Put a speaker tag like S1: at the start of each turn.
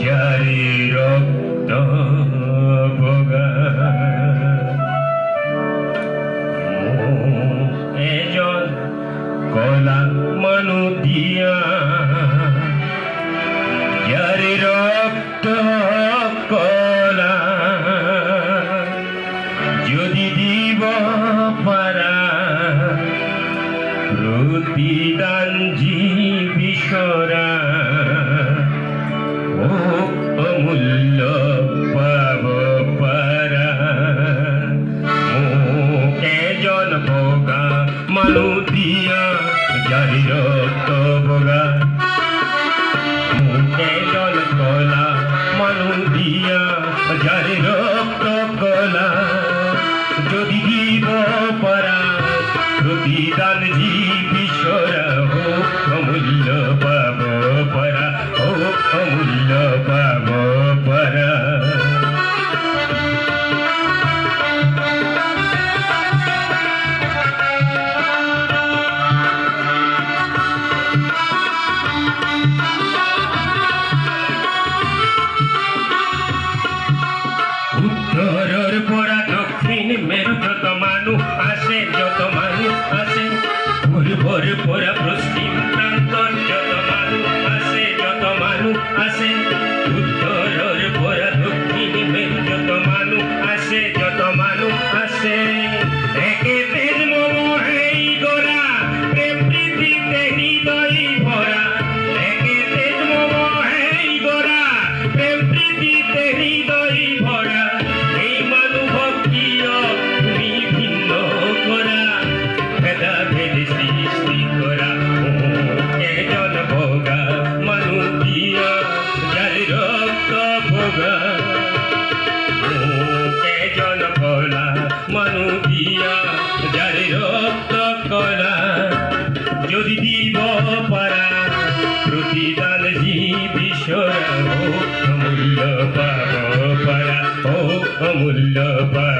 S1: যারে রক্ত ভোগা এজন কলা মানু দিয়া যারে রক্ত কলা যদি দিব পারা প্রতিদান জীবিসরা অমূল্য পাব পারা এজন ভোগা মানু দিয়া যারি রক্ত ভোগা এজন কলা মানু দিয়া যারি রক্ত কলা যদি দিব পারা প্রতিদান জীবিসরা অমূল্য পাব পারা অমূল্য পাব পারা উত্তরের পরা দক্ষিণ মেরু যত মানু আসে যত মানু আসে পূর্বর পরা পশ্চিম প্রান্তর যত মানু আসে যত মানু আসে উত্তরের পরা দক্ষিণ মেরু যত মানু আসে যত মানু আসে একে তেজ মোহেই গোরা প্রেম প্রীতিতে হৃদয় ভরা একে তেজ মোহেই গোরা প্রেম প্রীতিতে হৃদয় ভরা এই মানু ভক্তিও তুমি ভিন্ন করা ভেদা ভেদ সৃষ্টি করা এজন ভোগা মানু দিয়া যারি রক্ত ভোগা এজন কলা মানু দিয়া যারি রক্ত কলা যদি দিব পারা প্রতিদান জীবিসরা অমূল্য পাব পারা অমূল্য পাব